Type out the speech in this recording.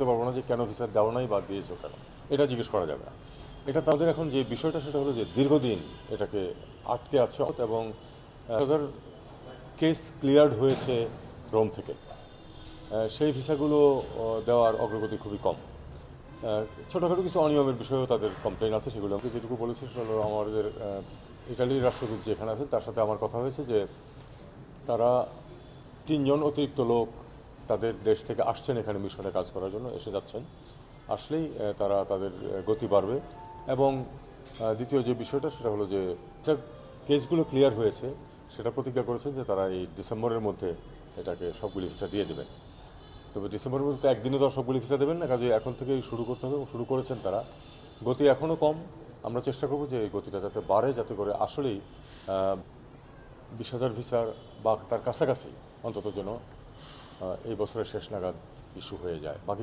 পারবো না যে কেন ভিসা দেওয়া নাই বা দিয়েছো কেন, এটা জিজ্ঞেস করা যাবে না। এটা তাদের এখন যে বিষয়টা সেটা হলো যে দীর্ঘদিন এটাকে আটকে আছে এবং হাজার কেস ক্লিয়ার্ড হয়েছে রোম থেকে। সেই ভিসাগুলো দেওয়ার অগ্রগতি খুবই কম। ছোটোখাটো কিছু অনিয়মের বিষয়েও তাদের কমপ্লেন আছে, সেগুলো আমাকে যেটুকু বলেছে সেটা হলো আমাদের ইটালির রাষ্ট্রদূত যেখানে আছেন তার সাথে আমার কথা হয়েছে যে তারা 3 জন অতিরিক্ত লোক তাদের দেশ থেকে আসছেন এখানে মিশনে কাজ করার জন্য, এসে যাচ্ছেন। আসলেই তারা তাদের গতি বাড়বে। এবং দ্বিতীয় যে বিষয়টা সেটা হলো যে কেসগুলো ক্লিয়ার হয়েছে, সেটা প্রতিজ্ঞা করেছেন যে তারা এই ডিসেম্বরের মধ্যে এটাকে সবগুলি ভিসা দিয়ে দেবেন। তবে ডিসেম্বরের মধ্যে তো একদিনে তো সবগুলি ভিসা দেবেন না, কাজে এখন থেকেই শুরু করতে হবে এবং শুরু করেছেন তারা। গতি এখনও কম, আমরা চেষ্টা করব যে এই গতিটা যাতে বাড়ে, যাতে করে আসলেই 20,000 ভিসার বা তার কাছাকাছি অন্তত যেন এই বছরের শেষ নাগাদ ইস্যু হয়ে যায়। বাকি